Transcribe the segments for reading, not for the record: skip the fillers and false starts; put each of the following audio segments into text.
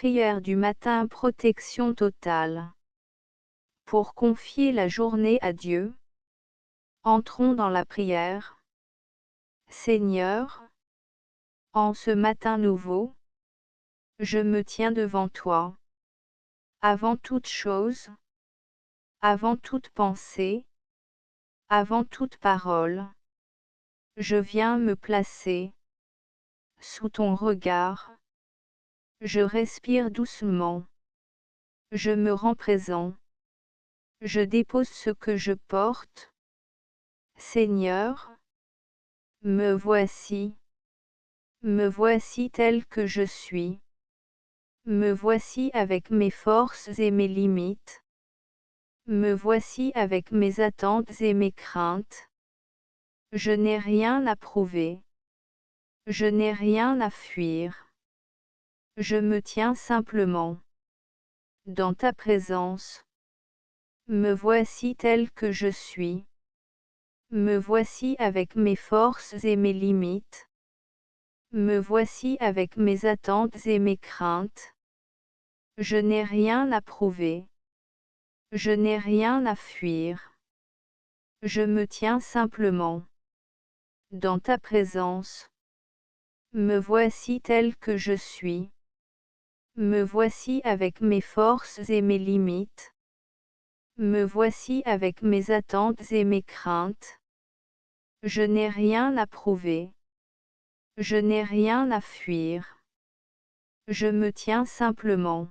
Prière du matin, protection totale. Pour confier la journée à Dieu, entrons dans la prière. Seigneur, en ce matin nouveau, je me tiens devant toi. Avant toute chose, avant toute pensée, avant toute parole, je viens me placer sous ton regard. Je respire doucement. Je me rends présent. Je dépose ce que je porte. Seigneur, me voici. Me voici tel que je suis. Me voici avec mes forces et mes limites. Me voici avec mes attentes et mes craintes. Je n'ai rien à prouver. Je n'ai rien à fuir. Je me tiens simplement dans ta présence. Me voici tel que je suis. Me voici avec mes forces et mes limites. Me voici avec mes attentes et mes craintes. Je n'ai rien à prouver. Je n'ai rien à fuir. Je me tiens simplement dans ta présence. Me voici tel que je suis. Me voici avec mes forces et mes limites. Me voici avec mes attentes et mes craintes. Je n'ai rien à prouver. Je n'ai rien à fuir. Je me tiens simplement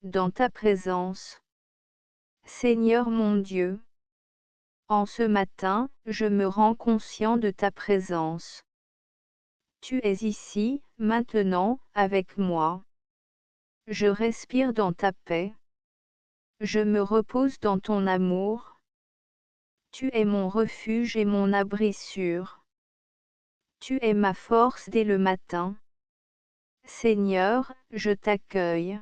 dans ta présence. Seigneur mon Dieu, en ce matin, je me rends conscient de ta présence. Tu es ici, maintenant, avec moi. Je respire dans ta paix. Je me repose dans ton amour. Tu es mon refuge et mon abri sûr. Tu es ma force dès le matin. Seigneur, je t'accueille.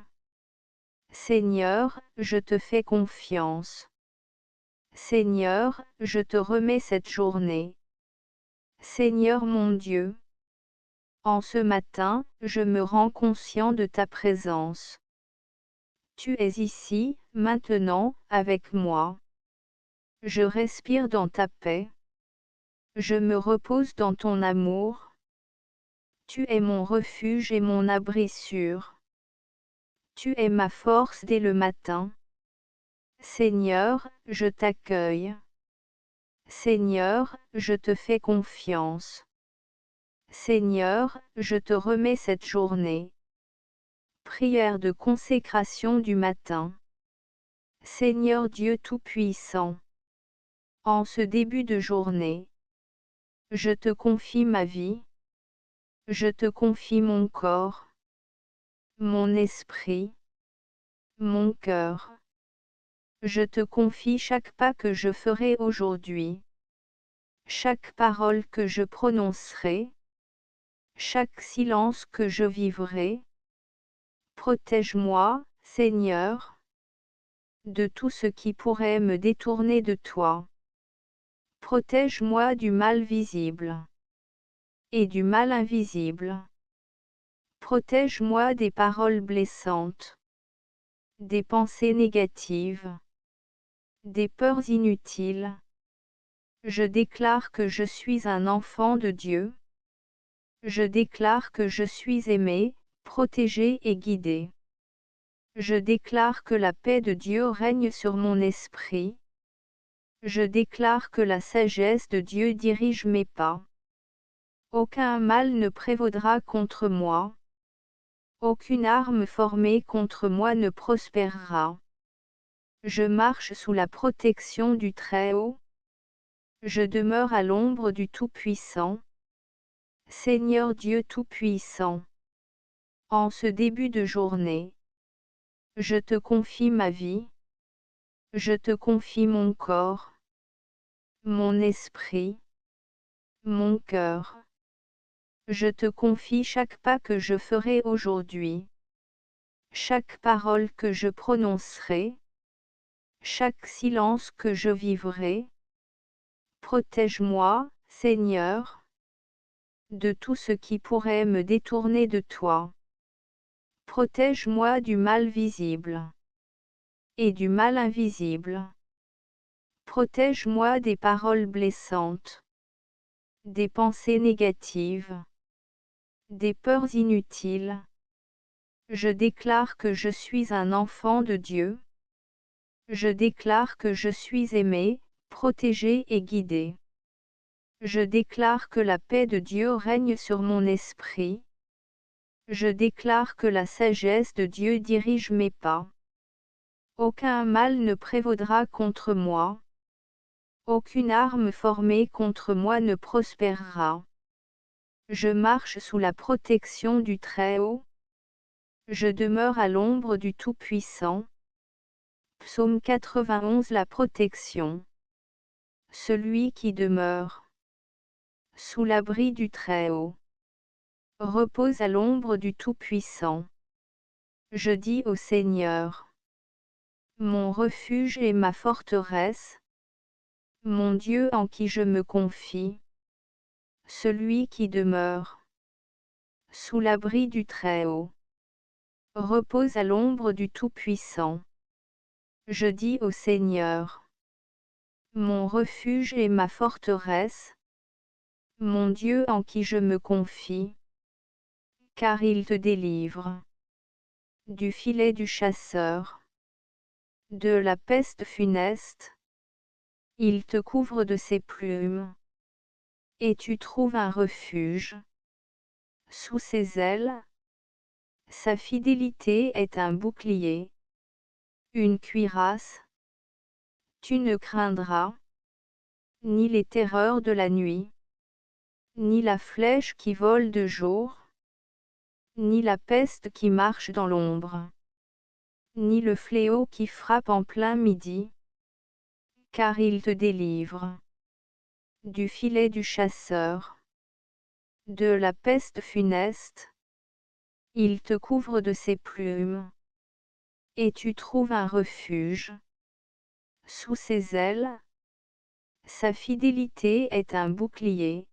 Seigneur, je te fais confiance. Seigneur, je te remets cette journée. Seigneur mon Dieu, en ce matin, je me rends conscient de ta présence. Tu es ici, maintenant, avec moi. Je respire dans ta paix. Je me repose dans ton amour. Tu es mon refuge et mon abri sûr. Tu es ma force dès le matin. Seigneur, je t'accueille. Seigneur, je te fais confiance. Seigneur, je te remets cette journée. Prière de consécration du matin. Seigneur Dieu Tout-Puissant, en ce début de journée, je te confie ma vie. Je te confie mon corps, mon esprit, mon cœur. Je te confie chaque pas que je ferai aujourd'hui, chaque parole que je prononcerai, chaque silence que je vivrai. Protège-moi, Seigneur, de tout ce qui pourrait me détourner de toi. Protège-moi du mal visible et du mal invisible. Protège-moi des paroles blessantes, des pensées négatives, des peurs inutiles. Je déclare que je suis un enfant de Dieu. Je déclare que je suis aimé, protégé et guidé. Je déclare que la paix de Dieu règne sur mon esprit. Je déclare que la sagesse de Dieu dirige mes pas. Aucun mal ne prévaudra contre moi. Aucune arme formée contre moi ne prospérera. Je marche sous la protection du Très-Haut. Je demeure à l'ombre du Tout-Puissant. Seigneur Dieu Tout-Puissant, en ce début de journée, je te confie ma vie. Je te confie mon corps, mon esprit, mon cœur. Je te confie chaque pas que je ferai aujourd'hui, chaque parole que je prononcerai, chaque silence que je vivrai. Protège-moi, Seigneur, de tout ce qui pourrait me détourner de toi. Protège-moi du mal visible et du mal invisible. Protège-moi des paroles blessantes, des pensées négatives, des peurs inutiles. Je déclare que je suis un enfant de Dieu. Je déclare que je suis aimé, protégé et guidé. Je déclare que la paix de Dieu règne sur mon esprit. Je déclare que la sagesse de Dieu dirige mes pas. Aucun mal ne prévaudra contre moi. Aucune arme formée contre moi ne prospérera. Je marche sous la protection du Très-Haut. Je demeure à l'ombre du Tout-Puissant. Psaume 91. La protection. Celui qui demeure sous l'abri du Très-Haut repose à l'ombre du Tout-Puissant. Je dis au Seigneur, mon refuge et ma forteresse, mon Dieu en qui je me confie, celui qui demeure sous l'abri du Très-Haut repose à l'ombre du Tout-Puissant. Je dis au Seigneur, mon refuge et ma forteresse, mon Dieu en qui je me confie, car il te délivre du filet du chasseur, de la peste funeste. Il te couvre de ses plumes, et tu trouves un refuge sous ses ailes. Sa fidélité est un bouclier, une cuirasse. Tu ne craindras ni les terreurs de la nuit, ni la flèche qui vole de jour, ni la peste qui marche dans l'ombre, ni le fléau qui frappe en plein midi, car il te délivre du filet du chasseur, de la peste funeste. Il te couvre de ses plumes, et tu trouves un refuge sous ses ailes. Sa fidélité est un bouclier,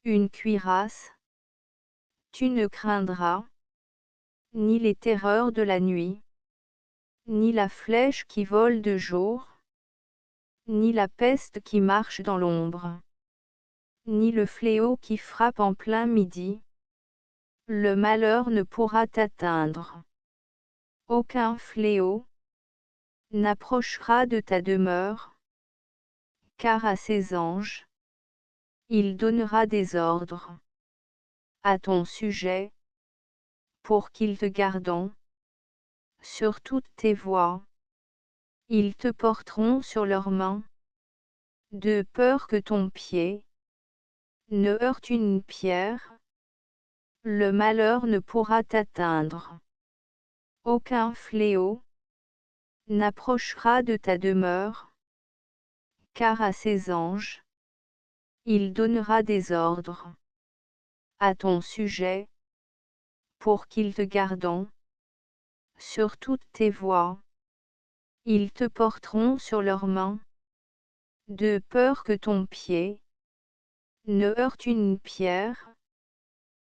une cuirasse. Tu ne craindras ni les terreurs de la nuit, ni la flèche qui vole de jour, ni la peste qui marche dans l'ombre, ni le fléau qui frappe en plein midi. Le malheur ne pourra t'atteindre. Aucun fléau n'approchera de ta demeure, car à ses anges, il donnera des ordres à ton sujet, pour qu'ils te gardent sur toutes tes voies. Ils te porteront sur leurs mains, de peur que ton pied ne heurte une pierre. Le malheur ne pourra t'atteindre. Aucun fléau n'approchera de ta demeure, car à ses anges, il donnera des ordres à ton sujet, pour qu'ils te gardent sur toutes tes voies. Ils te porteront sur leurs mains, de peur que ton pied ne heurte une pierre.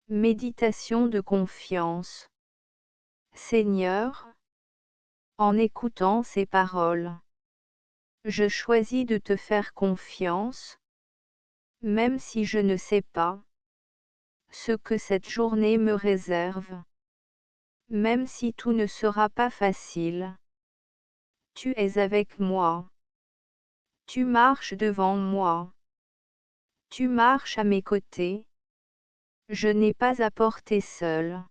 Méditation de confiance. Seigneur, en écoutant ces paroles, je choisis de te faire confiance, même si je ne sais pas ce que cette journée me réserve. Même si tout ne sera pas facile, tu es avec moi. Tu marches devant moi. Tu marches à mes côtés. Je n'ai pas à porter seul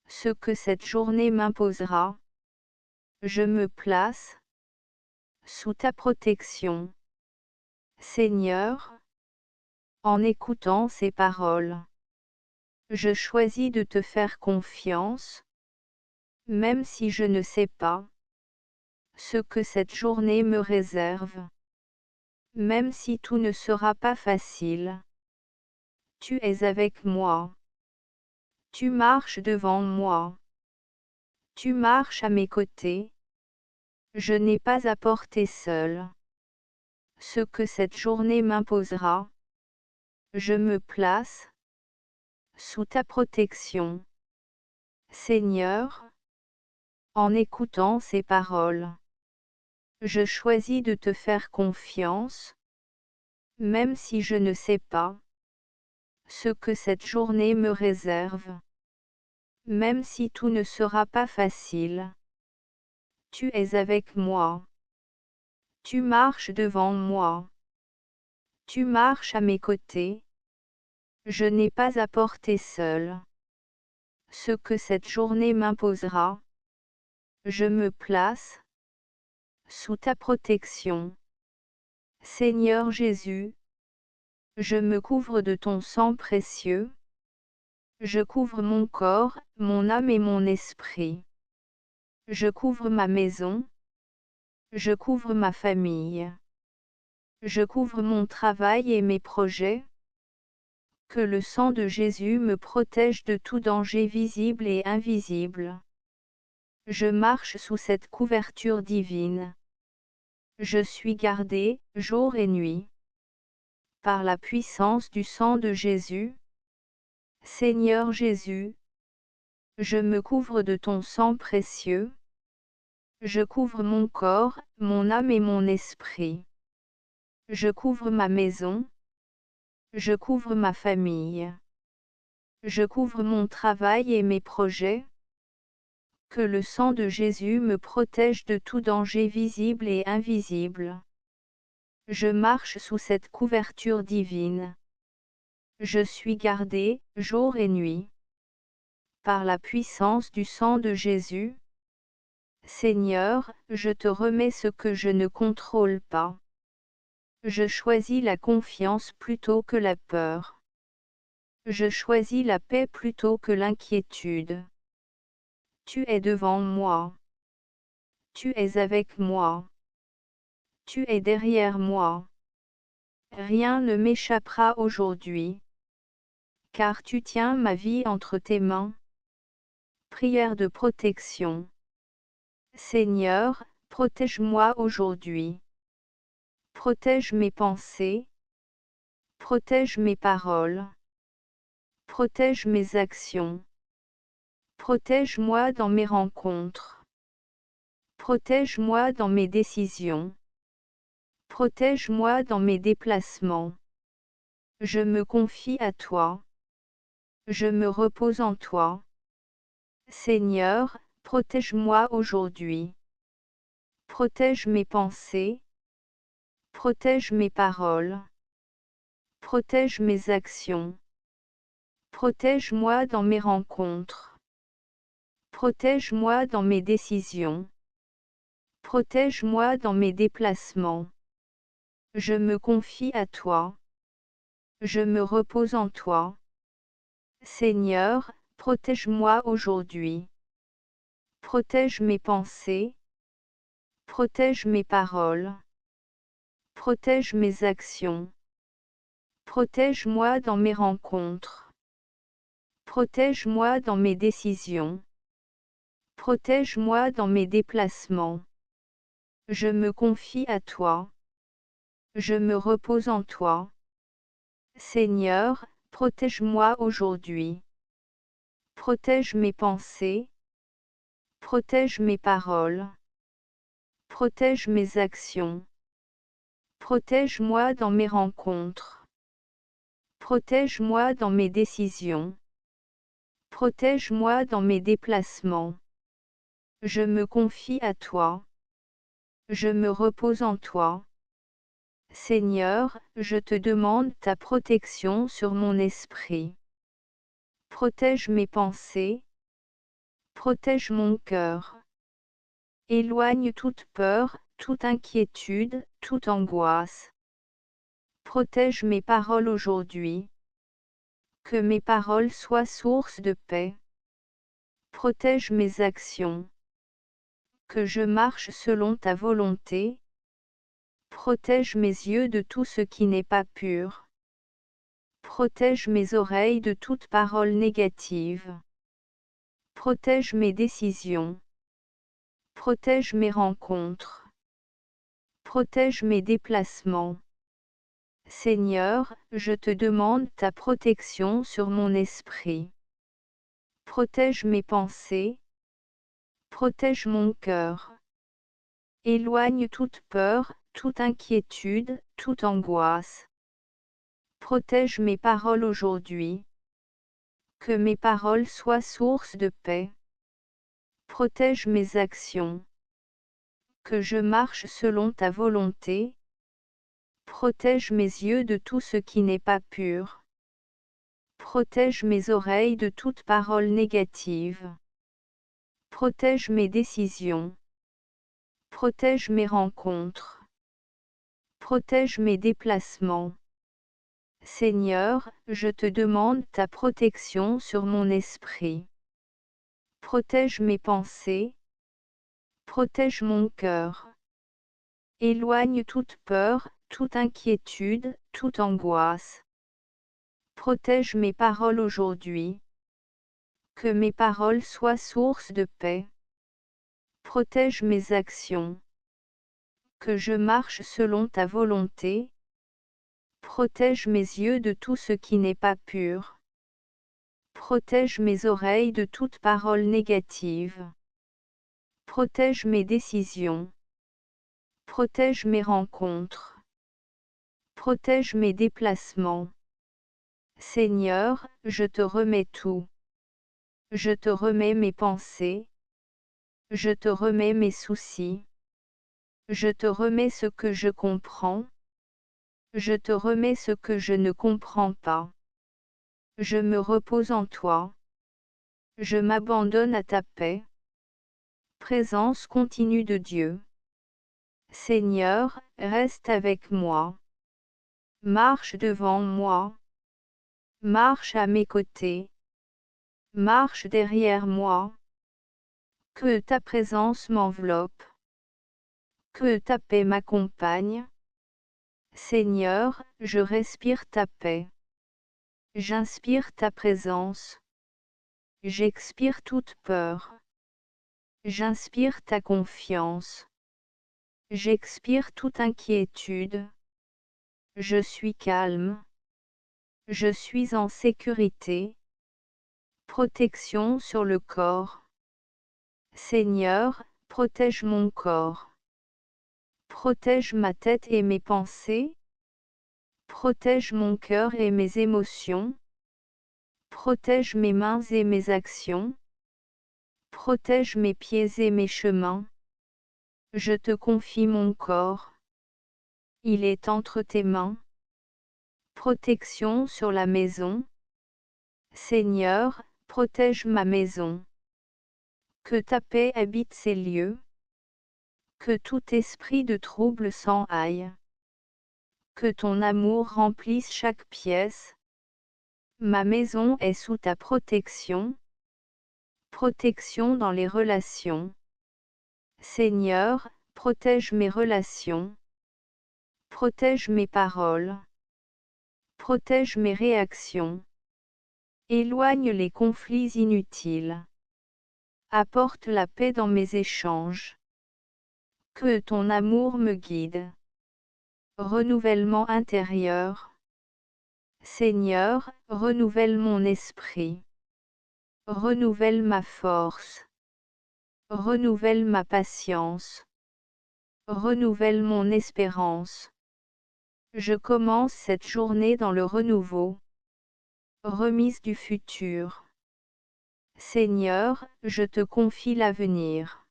ce que cette journée m'imposera. Je me place sous ta protection. Seigneur, en écoutant ces paroles, je choisis de te faire confiance, même si je ne sais pas ce que cette journée me réserve. Même si tout ne sera pas facile, tu es avec moi. Tu marches devant moi. Tu marches à mes côtés. Je n'ai pas à porter seul ce que cette journée m'imposera. Je me place sous ta protection. Seigneur, en écoutant ces paroles, je choisis de te faire confiance, même si je ne sais pas ce que cette journée me réserve. Même si tout ne sera pas facile, tu es avec moi. Tu marches devant moi. Tu marches à mes côtés. Je n'ai pas à porter seul ce que cette journée m'imposera. Je me place sous ta protection. Seigneur Jésus, je me couvre de ton sang précieux. Je couvre mon corps, mon âme et mon esprit. Je couvre ma maison. Je couvre ma famille. Je couvre mon travail et mes projets. Que le sang de Jésus me protège de tout danger visible et invisible. Je marche sous cette couverture divine. Je suis gardé, jour et nuit, par la puissance du sang de Jésus. Seigneur Jésus, je me couvre de ton sang précieux. Je couvre mon corps, mon âme et mon esprit. Je couvre ma maison. Je couvre ma famille. Je couvre mon travail et mes projets. Que le sang de Jésus me protège de tout danger visible et invisible. Je marche sous cette couverture divine. Je suis gardé, jour et nuit, par la puissance du sang de Jésus. Seigneur, je te remets ce que je ne contrôle pas. Je choisis la confiance plutôt que la peur. Je choisis la paix plutôt que l'inquiétude. Tu es devant moi. Tu es avec moi. Tu es derrière moi. Rien ne m'échappera aujourd'hui. Car tu tiens ma vie entre tes mains. Prière de protection. Seigneur, protège-moi aujourd'hui. Protège mes pensées. Protège mes paroles. Protège mes actions. Protège-moi dans mes rencontres. Protège-moi dans mes décisions. Protège-moi dans mes déplacements. Je me confie à toi. Je me repose en toi. Seigneur, protège-moi aujourd'hui. Protège mes pensées. Protège mes paroles. Protège mes actions. Protège-moi dans mes rencontres. Protège-moi dans mes décisions. Protège-moi dans mes déplacements. Je me confie à toi. Je me repose en toi. Seigneur, protège-moi aujourd'hui. Protège mes pensées. Protège mes paroles. Protège mes actions. Protège-moi dans mes rencontres. Protège-moi dans mes décisions. Protège-moi dans mes déplacements. Je me confie à toi. Je me repose en toi. Seigneur, protège-moi aujourd'hui. Protège mes pensées. Protège mes paroles. Protège mes actions. Protège-moi dans mes rencontres. Protège-moi dans mes décisions. Protège-moi dans mes déplacements. Je me confie à toi. Je me repose en toi. Seigneur, je te demande ta protection sur mon esprit. Protège mes pensées. Protège mon cœur. Éloigne toute peur, toute inquiétude, toute angoisse. Protège mes paroles aujourd'hui. Que mes paroles soient source de paix. Protège mes actions. Que je marche selon ta volonté. Protège mes yeux de tout ce qui n'est pas pur. Protège mes oreilles de toute parole négative. Protège mes décisions. Protège mes rencontres. Protège mes déplacements. Seigneur, je te demande ta protection sur mon esprit. Protège mes pensées. Protège mon cœur. Éloigne toute peur, toute inquiétude, toute angoisse. Protège mes paroles aujourd'hui. Que mes paroles soient source de paix. Protège mes actions. Que je marche selon ta volonté. Protège mes yeux de tout ce qui n'est pas pur. Protège mes oreilles de toute parole négative. Protège mes décisions. Protège mes rencontres. Protège mes déplacements. Seigneur, je te demande ta protection sur mon esprit. Protège mes pensées. Protège mon cœur. Éloigne toute peur, toute inquiétude, toute angoisse. Protège mes paroles aujourd'hui. Que mes paroles soient source de paix. Protège mes actions. Que je marche selon ta volonté. Protège mes yeux de tout ce qui n'est pas pur. Protège mes oreilles de toute parole négative. Protège mes décisions. Protège mes rencontres. Protège mes déplacements. Seigneur, je te remets tout. Je te remets mes pensées. Je te remets mes soucis. Je te remets ce que je comprends. Je te remets ce que je ne comprends pas. Je me repose en toi. Je m'abandonne à ta paix. Présence continue de Dieu. Seigneur, reste avec moi. Marche devant moi. Marche à mes côtés. Marche derrière moi. Que ta présence m'enveloppe. Que ta paix m'accompagne. Seigneur, je respire ta paix. J'inspire ta présence. J'expire toute peur. J'inspire ta confiance. J'expire toute inquiétude. Je suis calme. Je suis en sécurité. Protection sur le corps. Seigneur, protège mon corps. Protège ma tête et mes pensées. Protège mon cœur et mes émotions. Protège mes mains et mes actions. Protège mes pieds et mes chemins. Je te confie mon corps. Il est entre tes mains. Protection sur la maison. Seigneur, protège ma maison. Que ta paix habite ces lieux. Que tout esprit de trouble s'en aille. Que ton amour remplisse chaque pièce. Ma maison est sous ta protection. Protection dans les relations. Seigneur, protège mes relations. Protège mes paroles. Protège mes réactions. Éloigne les conflits inutiles. Apporte la paix dans mes échanges. Que ton amour me guide. Renouvellement intérieur. Seigneur, renouvelle mon esprit. Renouvelle ma force. Renouvelle ma patience. Renouvelle mon espérance. Je commence cette journée dans le renouveau. Remise du futur. Seigneur, je te confie l'avenir.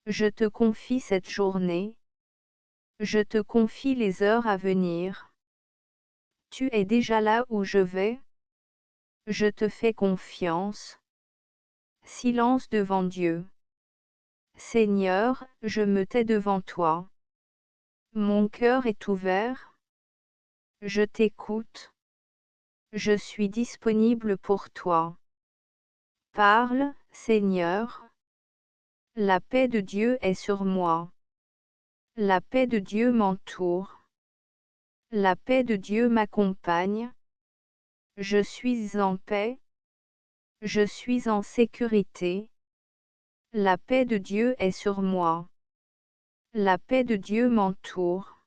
Je te confie cette journée. Je te confie les heures à venir. Tu es déjà là où je vais. Je te fais confiance. Silence devant Dieu. Seigneur, je me tais devant toi. Mon cœur est ouvert. Je t'écoute. Je suis disponible pour toi. Parle, Seigneur. La paix de Dieu est sur moi. La paix de Dieu m'entoure. La paix de Dieu m'accompagne. Je suis en paix. Je suis en sécurité. La paix de Dieu est sur moi. La paix de Dieu m'entoure.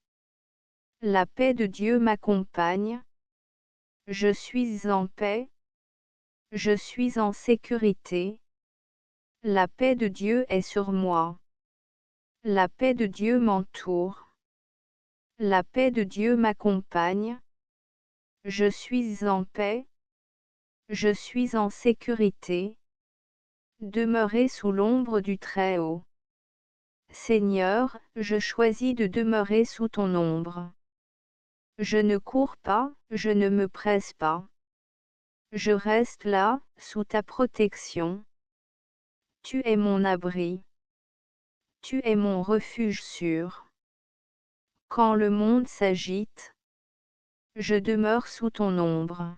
La paix de Dieu m'accompagne. Je suis en paix. Je suis en sécurité. La paix de Dieu est sur moi. La paix de Dieu m'entoure. La paix de Dieu m'accompagne. Je suis en paix. Je suis en sécurité. Demeurez sous l'ombre du Très-Haut. Seigneur, je choisis de demeurer sous ton ombre. Je ne cours pas, je ne me presse pas. Je reste là, sous ta protection. Tu es mon abri. Tu es mon refuge sûr. Quand le monde s'agite, je demeure sous ton ombre.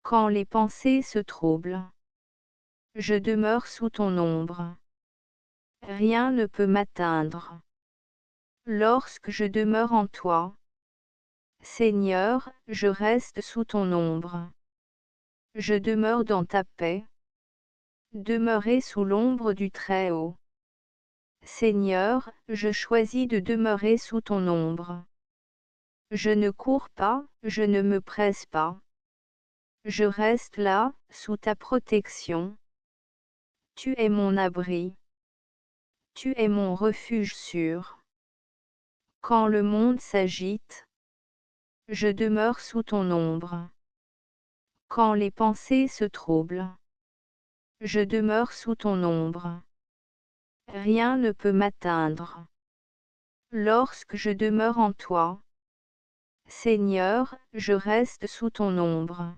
Quand les pensées se troublent, je demeure sous ton ombre. Rien ne peut m'atteindre. Lorsque je demeure en toi, Seigneur, je reste sous ton ombre. Je demeure dans ta paix. Demeurez sous l'ombre du Très-Haut. Seigneur, je choisis de demeurer sous ton ombre. Je ne cours pas, je ne me presse pas. Je reste là, sous ta protection. Tu es mon abri. Tu es mon refuge sûr. Quand le monde s'agite, je demeure sous ton ombre. Quand les pensées se troublent, je demeure sous ton ombre. Rien ne peut m'atteindre. Lorsque je demeure en toi, Seigneur, je reste sous ton ombre.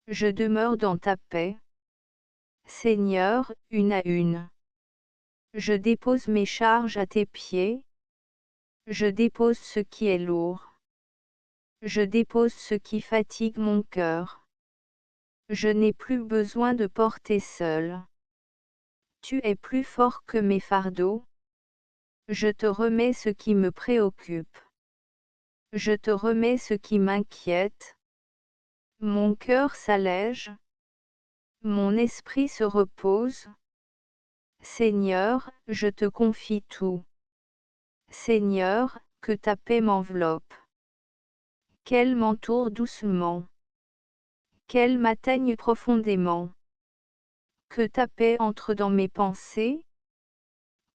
Je demeure dans ta paix. Seigneur, une à une. Je dépose mes charges à tes pieds. Je dépose ce qui est lourd. Je dépose ce qui fatigue mon cœur. Je n'ai plus besoin de porter seul. Tu es plus fort que mes fardeaux. Je te remets ce qui me préoccupe. Je te remets ce qui m'inquiète. Mon cœur s'allège. Mon esprit se repose. Seigneur, je te confie tout. Seigneur, que ta paix m'enveloppe. Qu'elle m'entoure doucement. Qu'elle m'atteigne profondément. Que ta paix entre dans mes pensées.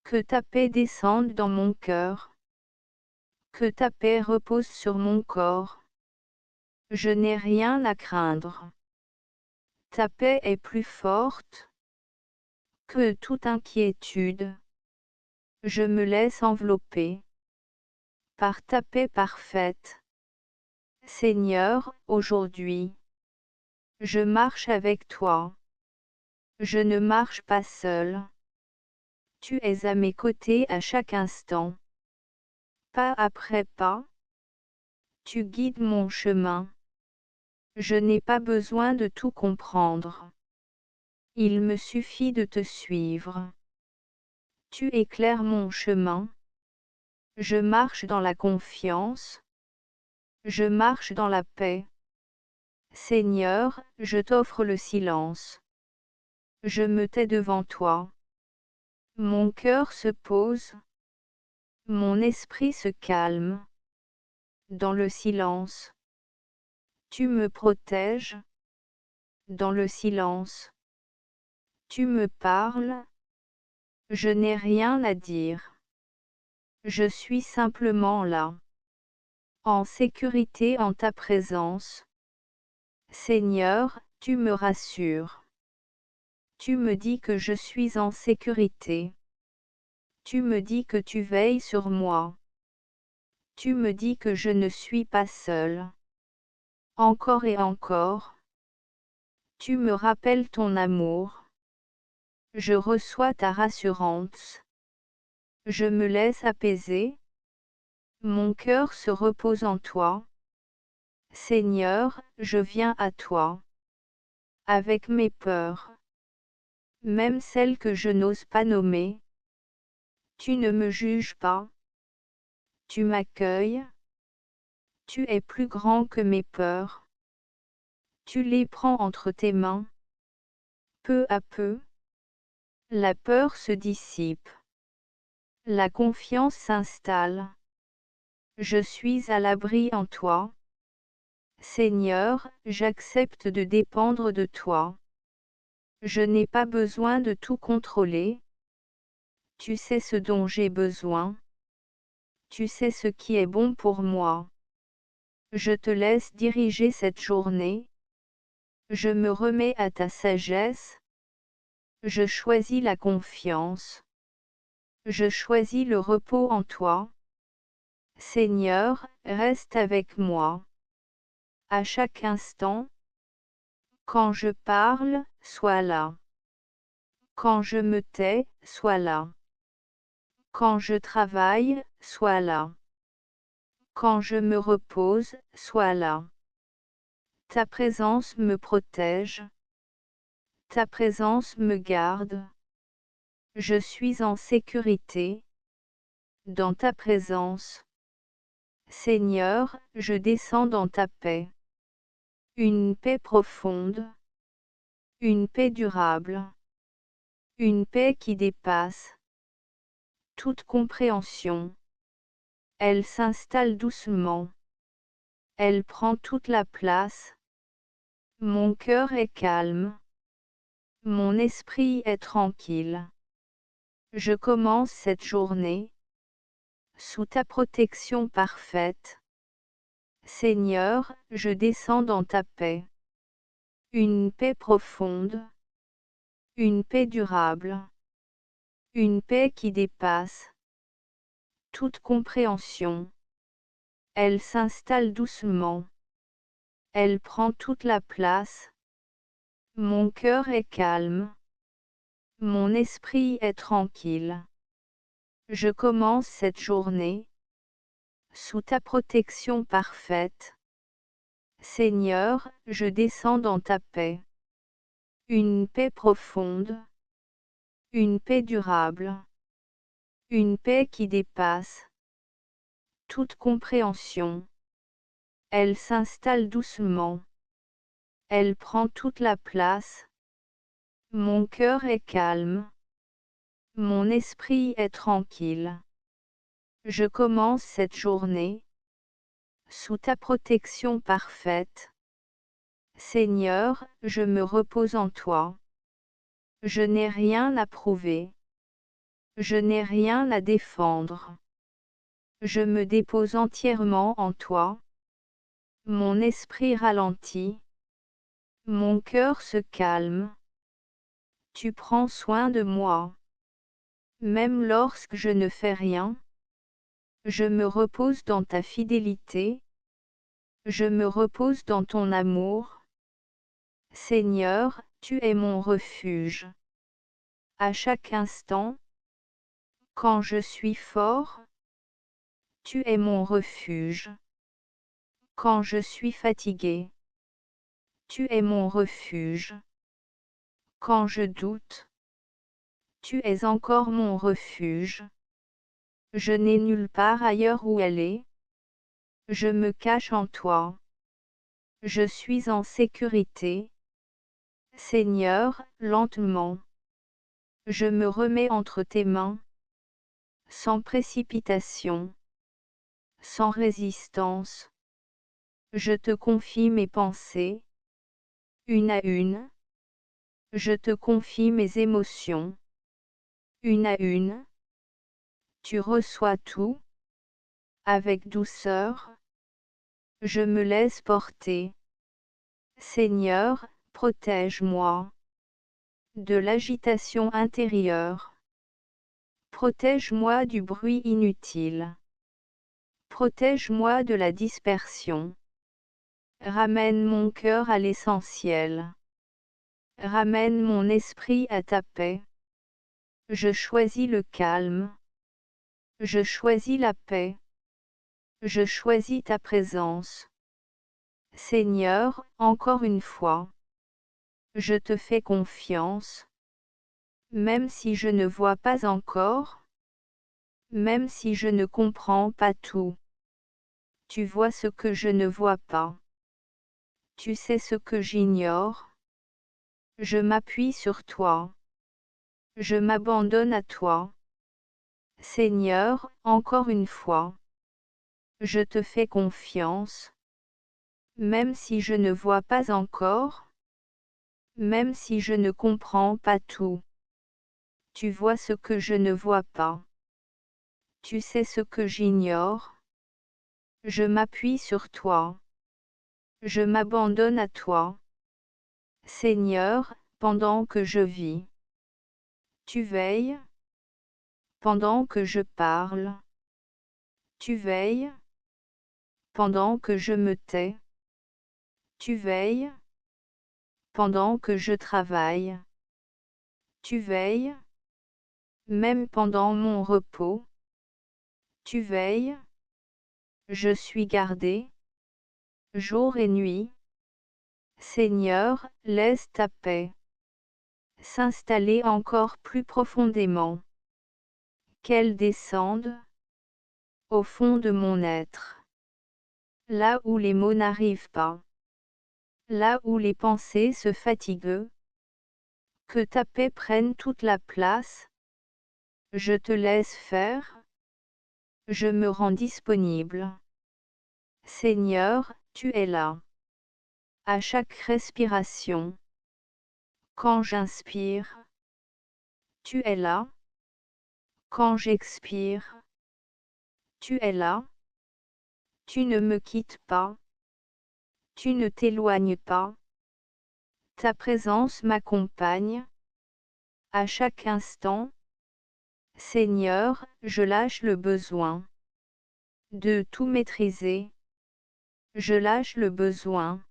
Que ta paix descende dans mon cœur. Que ta paix repose sur mon corps. Je n'ai rien à craindre. Ta paix est plus forte que toute inquiétude. Je me laisse envelopper par ta paix parfaite. Seigneur, aujourd'hui, je marche avec toi. Je ne marche pas seul. Tu es à mes côtés à chaque instant. Pas après pas. Tu guides mon chemin. Je n'ai pas besoin de tout comprendre. Il me suffit de te suivre. Tu éclaires mon chemin. Je marche dans la confiance. Je marche dans la paix. Seigneur, je t'offre le silence. Je me tais devant toi. Mon cœur se pose. Mon esprit se calme. Dans le silence. Tu me protèges. Dans le silence. Tu me parles. Je n'ai rien à dire. Je suis simplement là. En sécurité en ta présence. Seigneur, tu me rassures. Tu me dis que je suis en sécurité. Tu me dis que tu veilles sur moi. Tu me dis que je ne suis pas seul. Encore et encore. Tu me rappelles ton amour. Je reçois ta rassurance. Je me laisse apaiser. Mon cœur se repose en toi. Seigneur, je viens à toi. Avec mes peurs. Même celles que je n'ose pas nommer. Tu ne me juges pas. Tu m'accueilles. Tu es plus grand que mes peurs. Tu les prends entre tes mains. Peu à peu, la peur se dissipe. La confiance s'installe. Je suis à l'abri en toi. Seigneur, j'accepte de dépendre de toi. Je n'ai pas besoin de tout contrôler. Tu sais ce dont j'ai besoin. Tu sais ce qui est bon pour moi. Je te laisse diriger cette journée. Je me remets à ta sagesse. Je choisis la confiance. Je choisis le repos en toi. Seigneur, reste avec moi. À chaque instant. Quand je parle, sois là. Quand je me tais, sois là. Quand je travaille, sois là. Quand je me repose, sois là. Ta présence me protège. Ta présence me garde. Je suis en sécurité. Dans ta présence. Seigneur, je descends dans ta paix. Une paix profonde. Une paix durable. Une paix qui dépasse toute compréhension. Elle s'installe doucement. Elle prend toute la place. Mon cœur est calme. Mon esprit est tranquille. Je commence cette journée sous ta protection parfaite. Seigneur, je descends dans ta paix. Une paix profonde. Une paix durable. Une paix qui dépasse toute compréhension. Elle s'installe doucement. Elle prend toute la place. Mon cœur est calme. Mon esprit est tranquille. Je commence cette journée sous ta protection parfaite. Seigneur, je descends dans ta paix. Une paix profonde. Une paix durable. Une paix qui dépasse toute compréhension. Elle s'installe doucement. Elle prend toute la place. Mon cœur est calme. Mon esprit est tranquille. Je commence cette journée sous ta protection parfaite. Seigneur, je me repose en toi. Je n'ai rien à prouver. Je n'ai rien à défendre. Je me dépose entièrement en toi. Mon esprit ralentit. Mon cœur se calme. Tu prends soin de moi. Même lorsque je ne fais rien, je me repose dans ta fidélité. Je me repose dans ton amour. Seigneur, tu es mon refuge. À chaque instant, quand je suis fort, tu es mon refuge. Quand je suis fatigué, tu es mon refuge. Quand je doute, tu es encore mon refuge. Je n'ai nulle part ailleurs où aller. Je me cache en toi. Je suis en sécurité. Seigneur, lentement. Je me remets entre tes mains. Sans précipitation. Sans résistance. Je te confie mes pensées. Une à une. Je te confie mes émotions. Une à une. Tu reçois tout. Avec douceur. Je me laisse porter. Seigneur, protège-moi de l'agitation intérieure. Protège-moi du bruit inutile. Protège-moi de la dispersion. Ramène mon cœur à l'essentiel. Ramène mon esprit à ta paix. Je choisis le calme. Je choisis la paix. Je choisis ta présence. Seigneur, encore une fois. Je te fais confiance. Même si je ne vois pas encore. Même si je ne comprends pas tout. Tu vois ce que je ne vois pas. Tu sais ce que j'ignore. Je m'appuie sur toi. Je m'abandonne à toi. Seigneur, encore une fois. Je te fais confiance. même si je ne vois pas encore, même si je ne comprends pas tout. Tu vois ce que je ne vois pas. Tu sais ce que j'ignore. Je m'appuie sur toi. Je m'abandonne à toi. Seigneur, pendant que je vis. Tu veilles. Pendant que je parle. Tu veilles. Pendant que je me tais. Tu veilles. Pendant que je travaille. Tu veilles. Même pendant mon repos. Tu veilles. Je suis gardé. Jour et nuit. Seigneur, laisse ta paix s'installer encore plus profondément. Qu'elle descende au fond de mon être. Là où les mots n'arrivent pas. Là où les pensées se fatiguent. Que ta paix prenne toute la place. Je te laisse faire. Je me rends disponible. Seigneur, tu es là. À chaque respiration. Quand j'inspire. Tu es là. Quand j'expire. Tu es là. Tu ne me quittes pas. Tu ne t'éloignes pas. Ta présence m'accompagne. À chaque instant. Seigneur, je lâche le besoin de tout maîtriser. Je lâche le besoin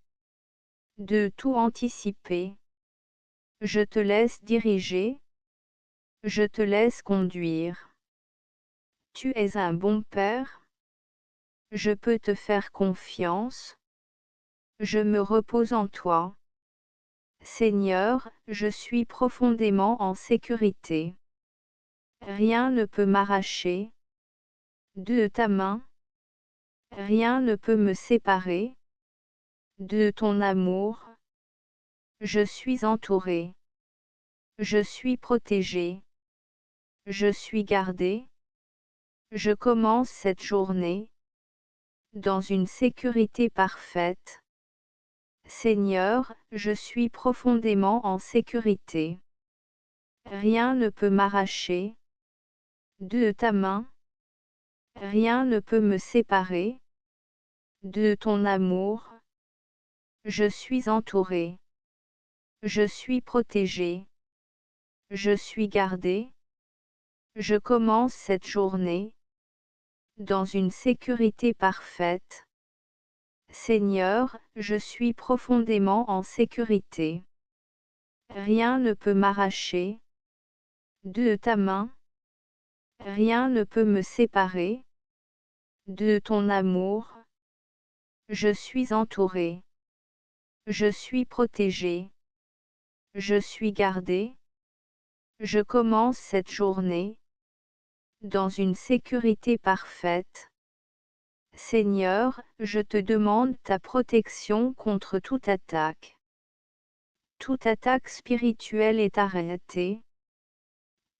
de tout anticiper. Je te laisse diriger. Je te laisse conduire. Tu es un bon Père. Je peux te faire confiance. Je me repose en toi. Seigneur, je suis profondément en sécurité. Rien ne peut m'arracher de ta main. Rien ne peut me séparer de ton amour. Je suis entouré. Je suis protégé. Je suis gardé. Je commence cette journée dans une sécurité parfaite. Seigneur, je suis profondément en sécurité. Rien ne peut m'arracher de ta main. Rien ne peut me séparer de ton amour. Je suis entouré. Je suis protégé. Je suis gardé. Je commence cette journée dans une sécurité parfaite. Seigneur, je suis profondément en sécurité. Rien ne peut m'arracher de ta main. Rien ne peut me séparer de ton amour. Je suis entouré. Je suis protégé. Je suis gardé. Je commence cette journée dans une sécurité parfaite. Seigneur, je te demande ta protection contre toute attaque. Toute attaque spirituelle est arrêtée.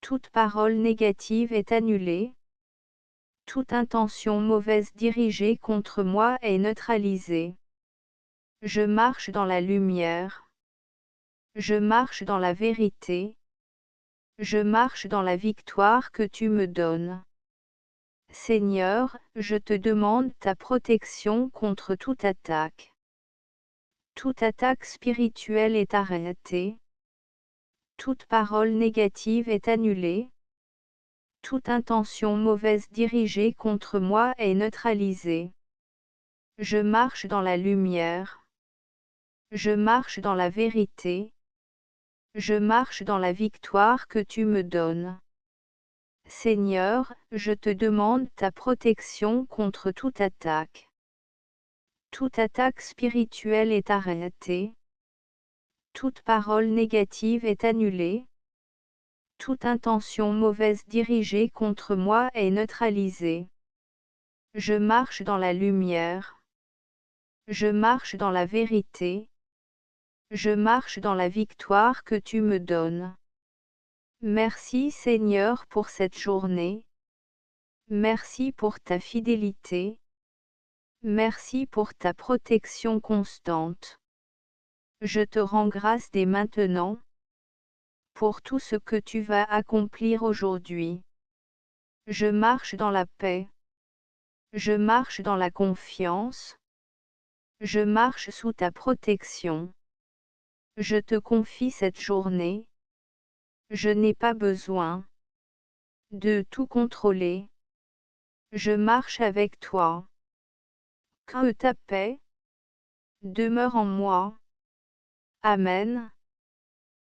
Toute parole négative est annulée. Toute intention mauvaise dirigée contre moi est neutralisée. Je marche dans la lumière. Je marche dans la vérité. Je marche dans la victoire que tu me donnes. Seigneur, je te demande ta protection contre toute attaque. Toute attaque spirituelle est arrêtée. Toute parole négative est annulée. Toute intention mauvaise dirigée contre moi est neutralisée. Je marche dans la lumière. Je marche dans la vérité. Je marche dans la victoire que tu me donnes. Seigneur, je te demande ta protection contre toute attaque. Toute attaque spirituelle est arrêtée. Toute parole négative est annulée. Toute intention mauvaise dirigée contre moi est neutralisée. Je marche dans la lumière. Je marche dans la vérité. Je marche dans la victoire que tu me donnes. Merci Seigneur pour cette journée. Merci pour ta fidélité. Merci pour ta protection constante. Je te rends grâce dès maintenant pour tout ce que tu vas accomplir aujourd'hui. Je marche dans la paix. Je marche dans la confiance. Je marche sous ta protection. Je te confie cette journée. Je n'ai pas besoin de tout contrôler. Je marche avec toi. Que ta paix demeure en moi. Amen.